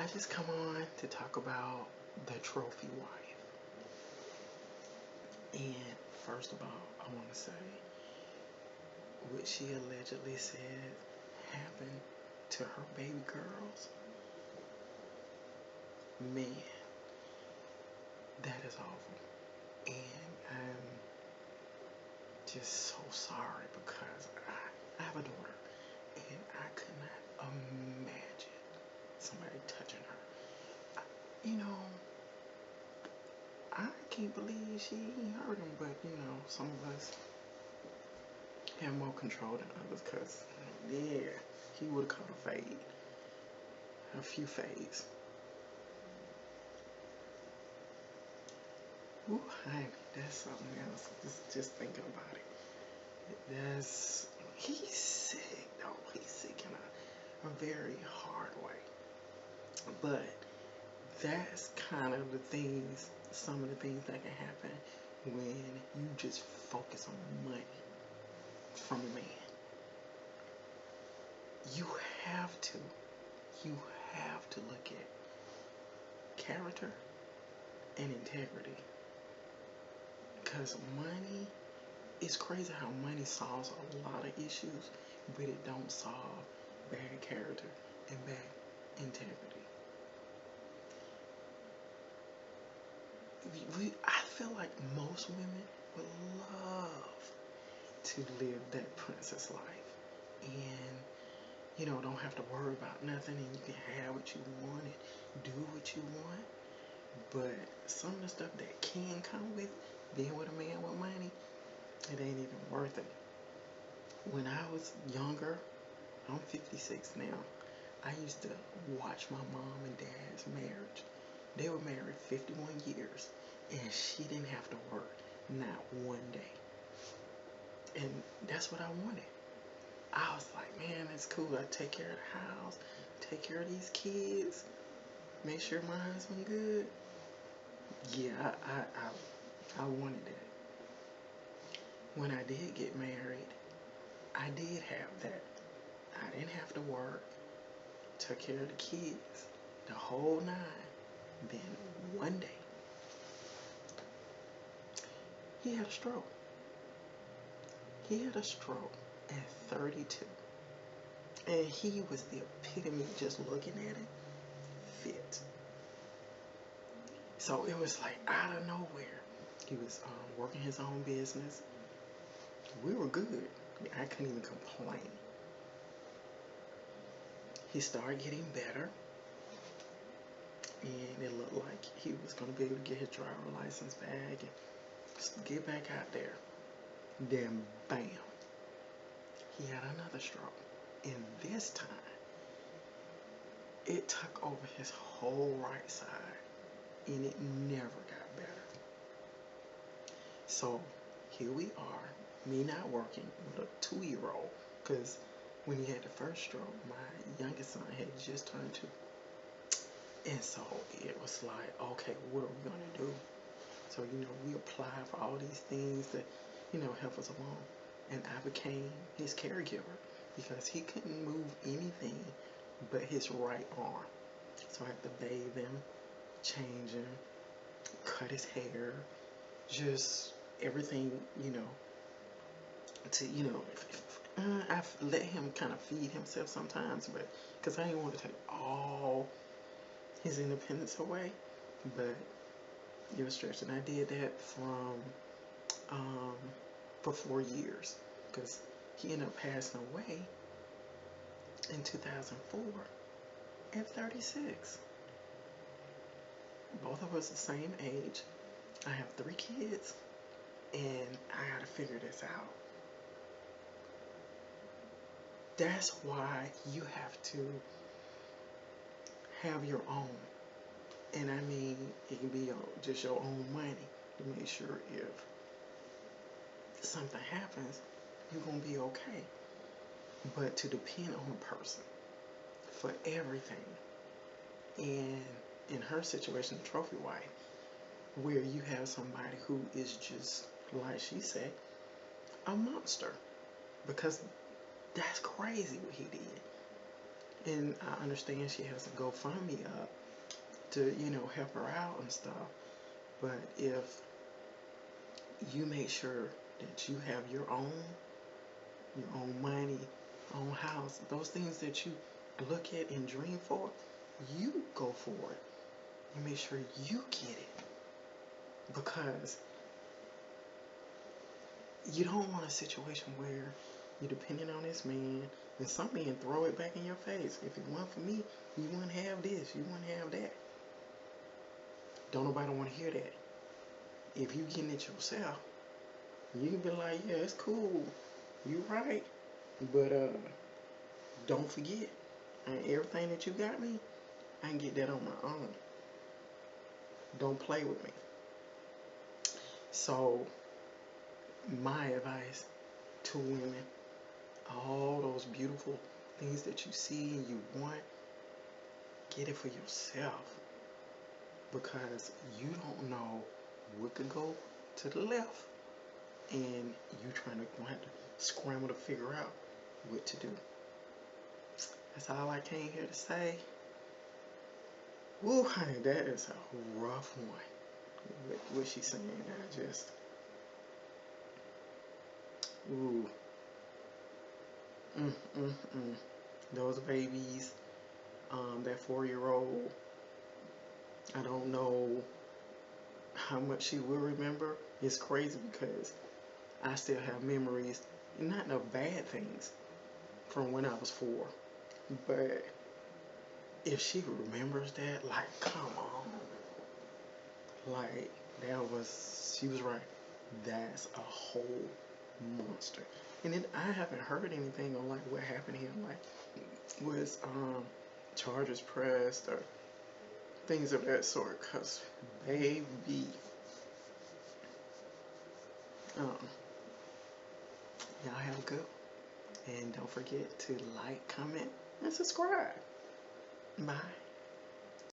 I just come on to talk about the trophy wife. And first of all, I want to say what she allegedly said happened to her baby girls. Man, that is awful. And I'm just so sorry because I have a daughter and I could not imagine somebody touching her. You know, I can't believe she hurt him, but you know, some of us have more control than others because, yeah, he would have caught a fade, a few fades. Ooh, honey, that's something else. Just thinking about it. He's sick though. He's sick in a very hard way. But that's kind of some of the things that can happen when you just focus on money from a man. You have to, you have to look at character and integrity. Because money, it's crazy how money solves a lot of issues, but it don't solve bad character and bad integrity. I feel like most women would love to live that princess life and, you know, don't have to worry about nothing and you can have what you want and do what you want. But some of the stuff that can come with being with a man with money, it ain't even worth it. When I was younger, I'm 56 now, I used to watch my mom and dad's marriage. They were married 51 years, and she didn't have to work, not one day. And that's what I wanted. I was like, man, it's cool. I take care of the house, take care of these kids, make sure my husband good. Yeah, I wanted that. When I did get married, I did have that. I didn't have to work, took care of the kids, the whole nine. Then one day, he had a stroke. He had a stroke at 32. And he was the epitome, just looking at it, fit. So it was like out of nowhere. He was working his own business. We were good. I couldn't even complain. He started getting better. And it looked like he was going to be able to get his driver's license back and get back out there. Then, bam, he had another stroke. And this time, it took over his whole right side. And it never got better. So, here we are, me not working with a 2-year-old. Because when he had the first stroke, my youngest son had just turned 2. And so it was like, okay, what are we going to do? So, you know, we applied for all these things that, you know, help us along. And I became his caregiver because he couldn't move anything but his right arm. So I had to bathe him, change him, cut his hair, just everything, you know, I've let him kind of feed himself sometimes, but because I didn't want to take all his independence away, but it was stressing. I did that for 4 years because he ended up passing away in 2004 at 36. Both of us the same age. I have 3 kids, and I gotta figure this out. That's why you have to have your own. And I mean, it can be just your own money to make sure if something happens, you're going to be okay. But to depend on a person for everything. And in her situation, the trophy wife, where you have somebody who is just, like she said, a monster. Because that's crazy what he did. And I understand she has a GoFundMe up to, you know, help her out and stuff. But if you make sure that you have your own money, own house, those things that you look at and dream for, you go for it. You make sure you get it. Because you don't want a situation where you're depending on this man, and some men throw it back in your face. If it weren't for me, you wouldn't have this, you wouldn't have that. Don't nobody want to hear that. If you getting it yourself, you can be like, yeah, it's cool, you right, but don't forget, everything that you got me, I can get that on my own. Don't play with me. So my advice to women, all those beautiful things that you see and you want, get it for yourself, because you don't know what could go to the left, and you trying to have to scramble to figure out what to do. That's all I came here to say. Woo, honey, that is a rough one. What she's saying, I just, ooh, mm, mm, mm. Those babies, that 4-year-old, I don't know how much she will remember. It's crazy because I still have memories, not of bad things, from when I was 4. But if she remembers that, like, come on. Like, she was right. That's a whole monster. And then I haven't heard anything on, like, what happened to him. Like, was charges pressed or things of that sort. Because, baby, y'all have a good one. And don't forget to like, comment, and subscribe. Bye.